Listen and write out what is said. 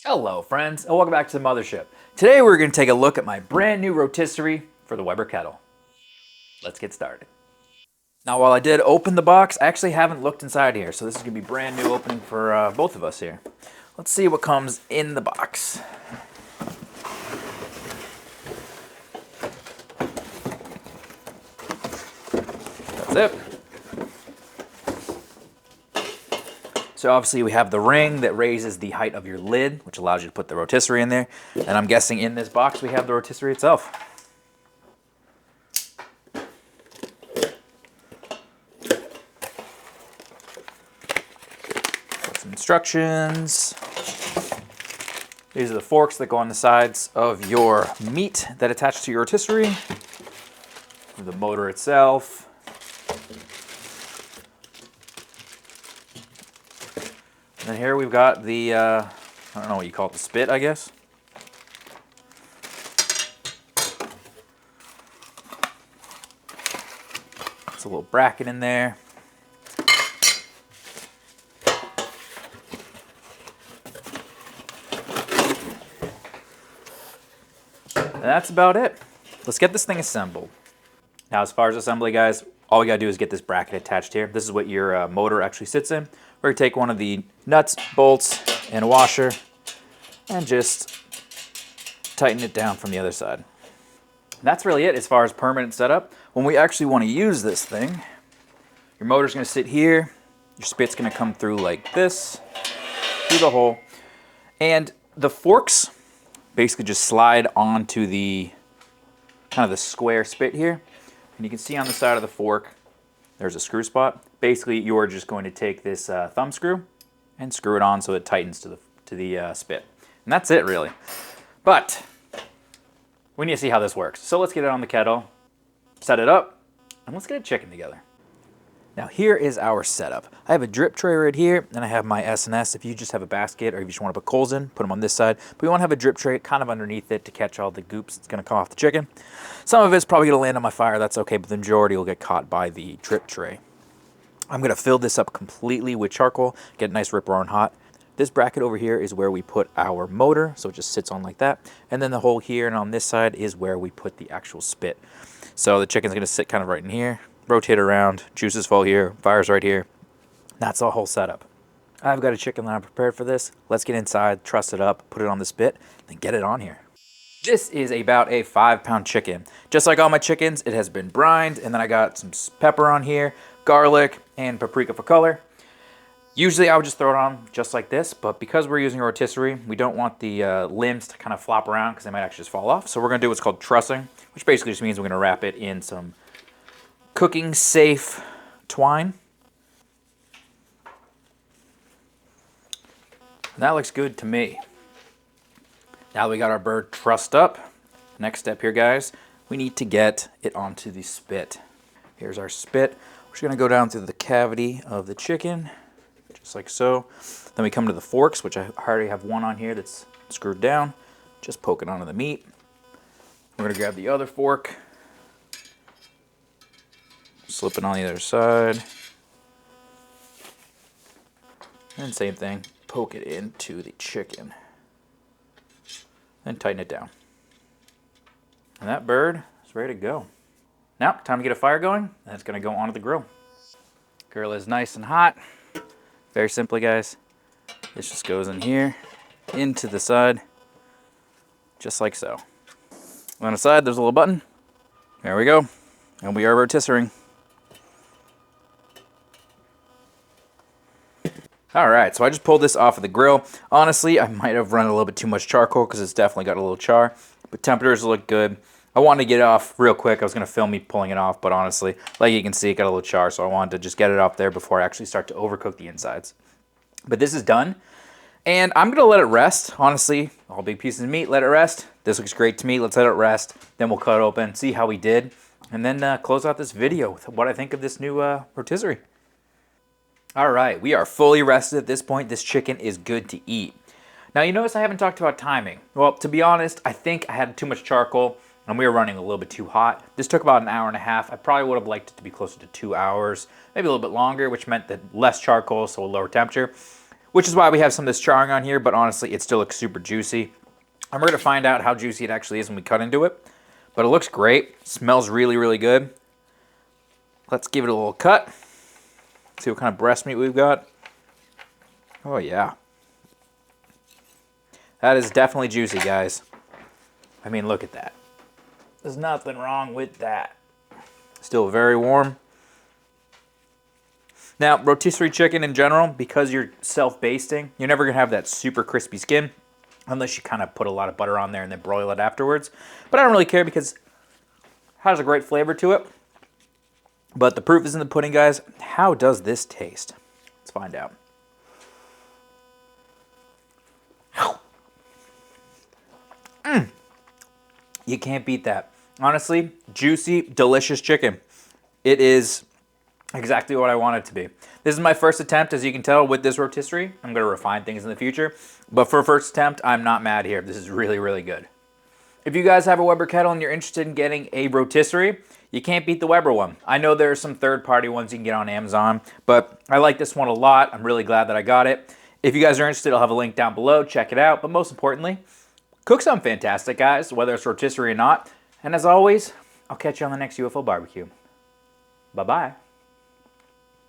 Hello friends, and welcome back to the Mothership. Today we're going to take a look at my brand new rotisserie for the Weber kettle. Let's get started. Now while I did open the box, I actually haven't looked inside here, so this is going to be brand new opening for both of us here. Let's see what comes in the box. That's it. So obviously we have the ring that raises the height of your lid, which allows you to put the rotisserie in there. And I'm guessing in this box we have the rotisserie itself. Some instructions. These are the forks that go on the sides of your meat that attach to your rotisserie. The motor itself. And then here we've got the, I don't know what you call it, the spit, I guess. It's a little bracket in there. And that's about it. Let's get this thing assembled. Now, as far as assembly, guys, all we gotta do is get this bracket attached here. This is what your motor actually sits in. We're gonna take one of the nuts, bolts, and a washer, and just tighten it down from the other side. And that's really it as far as permanent setup. When we actually wanna use this thing, your motor's gonna sit here, your spit's gonna come through like this, through the hole, and the forks basically just slide onto the kind of the square spit here. And you can see on the side of the fork, there's a screw spot. Basically, you're just going to take this thumb screw and screw it on so it tightens to the spit. And that's it, really. But we need to see how this works. So let's get it on the kettle, set it up, and let's get a chicken together. Now here is our setup. I have a drip tray right here, and I have my S&S. If you just have a basket or if you just want to put coals in, put them on this side. But we want to have a drip tray kind of underneath it to catch all the goops that's going to come off the chicken. Some of it's probably going to land on my fire, that's okay, but the majority will get caught by the drip tray. I'm going to fill this up completely with charcoal, get a nice rip roaring hot. This bracket over here is where we put our motor, so it just sits on like that. And then the hole here and on this side is where we put the actual spit. So the chicken's going to sit kind of right in here. Rotate around, juices fall here, fire's right here. That's the whole setup. I've got a chicken that I'm prepared for this. Let's get inside, truss it up, put it on the spit, and get it on here. This is about a 5-pound chicken. Just like all my chickens, it has been brined, and then I got some pepper on here, garlic, and paprika for color. Usually I would just throw it on just like this, but because we're using a rotisserie, we don't want the limbs to kind of flop around because they might actually just fall off. So we're gonna do what's called trussing, which basically just means we're gonna wrap it in some cooking safe twine. And that looks good to me. Now that we got our bird trussed up, next step here, guys, we need to get it onto the spit. Here's our spit. We're just gonna go down through the cavity of the chicken, just like so. Then we come to the forks, which I already have one on here that's screwed down. Just poke it onto the meat. We're gonna grab the other fork, slip it on the other side. And same thing, poke it into the chicken. And tighten it down. And that bird is ready to go. Now, time to get a fire going, and it's gonna go onto the grill. Grill is nice and hot. Very simply, guys. This just goes in here, into the side, just like so. On the side, there's a little button. There we go. And we are rotisserie. All right, so I just pulled this off of the grill. Honestly, I might have run a little bit too much charcoal because it's definitely got a little char, but temperatures look good. I wanted to get it off real quick. I was gonna film me pulling it off, but honestly, like you can see, it got a little char, so I wanted to just get it off there before I actually start to overcook the insides. But this is done, and I'm gonna let it rest. Honestly, all big pieces of meat, let it rest. This looks great to me. Let's let it rest. Then we'll cut it open, see how we did, and then close out this video with what I think of this new rotisserie. All right, we are fully rested at this point. This chicken is good to eat. Now, you notice I haven't talked about timing. Well, to be honest, I think I had too much charcoal and we were running a little bit too hot. This took about an hour and a half. I probably would have liked it to be closer to 2 hours, maybe a little bit longer, which meant that less charcoal, so a lower temperature. which is why we have some of this charring on here, but honestly, it still looks super juicy. And we're gonna find out how juicy it actually is when we cut into it, but it looks great. Smells really, really good. Let's give it a little cut. See what kind of breast meat we've got. Oh yeah. That is definitely juicy, guys. I mean, look at that. There's nothing wrong with that. Still very warm. Now, rotisserie chicken in general, because you're self-basting, you're never going to have that super crispy skin unless you kind of put a lot of butter on there and then broil it afterwards. But I don't really care because it has a great flavor to it. But the proof is in the pudding, guys. How does this taste? Let's find out. You can't beat that. Honestly, juicy, delicious chicken. It is exactly what I want it to be. This is my first attempt, as you can tell, with this rotisserie. I'm going to refine things in the future. But for a first attempt, I'm not mad here. This is really, really good. If you guys have a Weber kettle and you're interested in getting a rotisserie, you can't beat the Weber one. I know there are some third-party ones you can get on Amazon, but I like this one a lot. I'm really glad that I got it. If you guys are interested, I'll have a link down below. Check it out. But most importantly, cook something fantastic, guys, whether it's rotisserie or not. And as always, I'll catch you on the next UFO barbecue. Bye-bye.